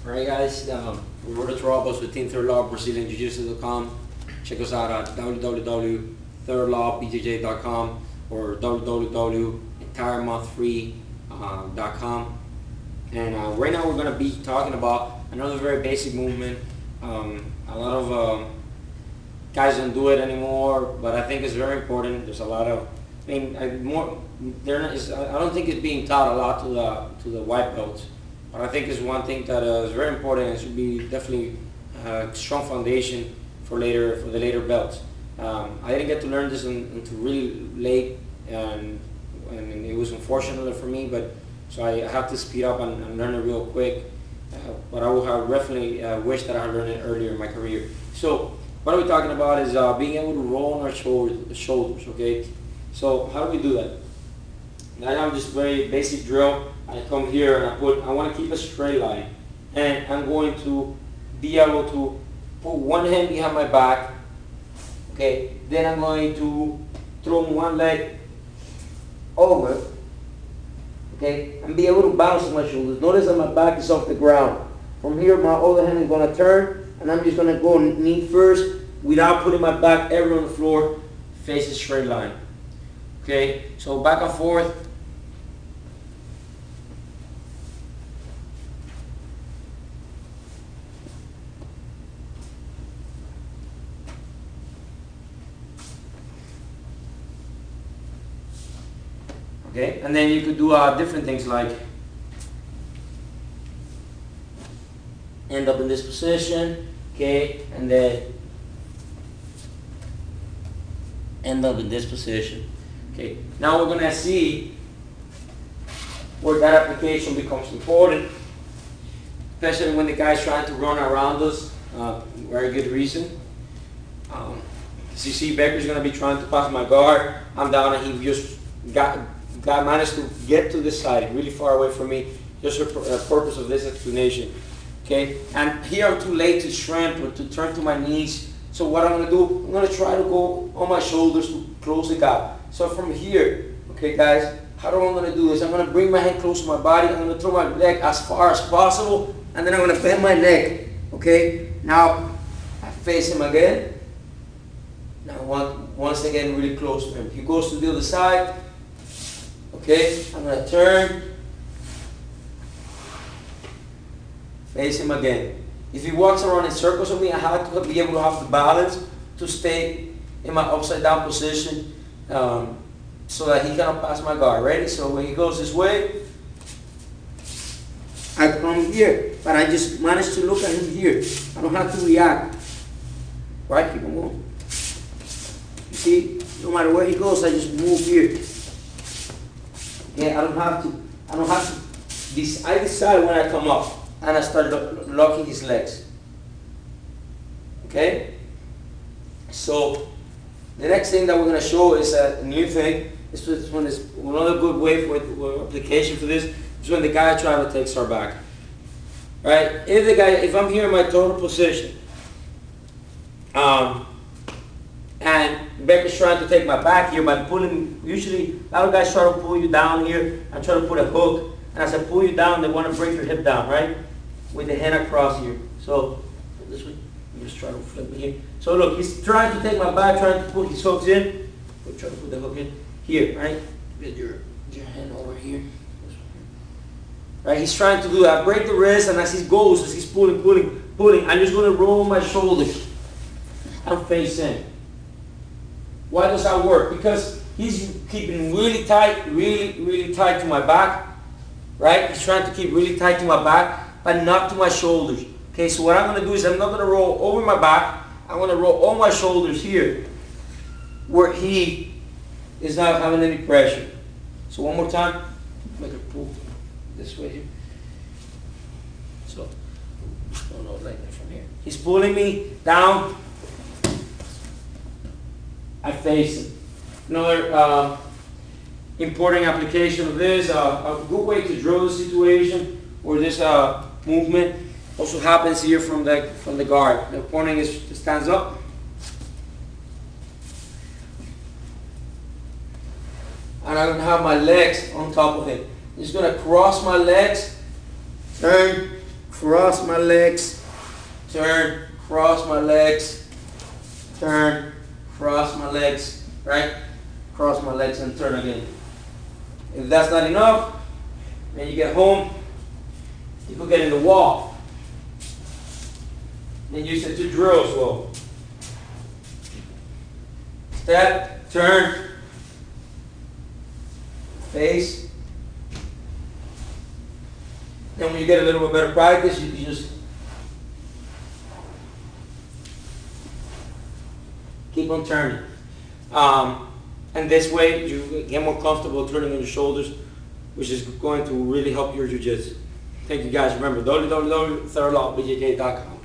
Alright guys, Roberto Torralbas with Team Third Law, BrazilianJiu-Jitsu.com. Check us out at www.thirdlawbjj.com or www.entiremonthfree.com. And right now we're going to be talking about another very basic movement. A lot of guys don't do it anymore, but I think it's very important. There's a lot of, I don't think it's being taught a lot to the white belts. But I think it's one thing that is very important and should be definitely a strong foundation for the later belts. I didn't get to learn this until really late, and it was unfortunate for me. But so I have to speed up and learn it real quick. But I would have definitely wished that I had learned it earlier in my career. So what are we talking about is being able to roll on our shoulders. Okay. So how do we do that? I have this very basic drill. I come here and I want to keep a straight line, and I'm going to be able to put one hand behind my back, okay, then I'm going to throw one leg over, okay, and be able to bounce on my shoulders. Notice that my back is off the ground. From here, my other hand is going to turn, and I'm just going to go knee first without putting my back ever on the floor, face a straight line. Okay, so back and forth. Okay, and then you could do different things like end up in this position, okay, and then end up in this position. Okay, now we're gonna see where that application becomes important, especially when the guy's trying to run around us. Very good reason. As you see, Becker's gonna be trying to pass my guard. I'm down, and he just managed to get to this side, really far away from me, just for the purpose of this explanation. Okay, and here I'm too late to shrimp or to turn to my knees. So what I'm going to do, I'm going to try to go on my shoulders to close the gap. So from here, okay guys, how am I going to do this? I'm going to bring my hand close to my body. I'm going to throw my leg as far as possible, and then I'm going to bend my neck. Okay, now I face him again. Now once again, really close to him. He goes to the other side. Okay, I'm going to turn, face him again. If he walks around in circles with me, I have to be able to have the balance to stay in my upside down position so that he cannot pass my guard. Ready? So when he goes this way, I come here, but I just managed to look at him here. I don't have to react. Right? Keep on moving. You see, no matter where he goes, I just move here. Yeah, I don't have to. I decide when I come up and I start locking his legs. Okay? So the next thing that we're going to show is a new thing. This one is another good way for application for this. Is when the guy trying to take our back. Right? If I'm here in my total position, and Becker's trying to take my back here by pulling. Usually, a lot of guys try to pull you down here. I try to put a hook, and as I pull you down, they want to break your hip down, right? With the hand across here. So this way, you just try to flip it here. So look, he's trying to take my back, trying to put his hooks in. Try to put the hook in here, right? Get your hand over here. Right? He's trying to do that. Break the wrist, and as he goes, as he's pulling, I'm just going to roll my shoulders and face in. Why does that work? Because he's keeping really tight, really tight to my back, right? He's trying to keep really tight to my back, but not to my shoulders. Okay, so what I'm going to do is I'm not going to roll over my back. I'm going to roll all my shoulders here, where he is not having any pressure. So one more time, make it pull this way here. So, no, like that from here. He's pulling me down. I face him. Another important application of this, a good way to drill the situation where this movement also happens here from the guard. The opponent stands up. And I'm going to have my legs on top of him. I'm just going to cross my legs, turn, cross my legs, turn, cross my legs, turn, cross my legs, right? Cross my legs and turn again. If that's not enough, then you get home, you could get in the wall. Then use it to drill as well. Step, turn, face. Then when you get a little bit better practice, you can just keep on turning. And this way you get more comfortable turning on your shoulders, which is going to really help your jiu-jitsu. Thank you guys. Remember, www.lawbjj.com.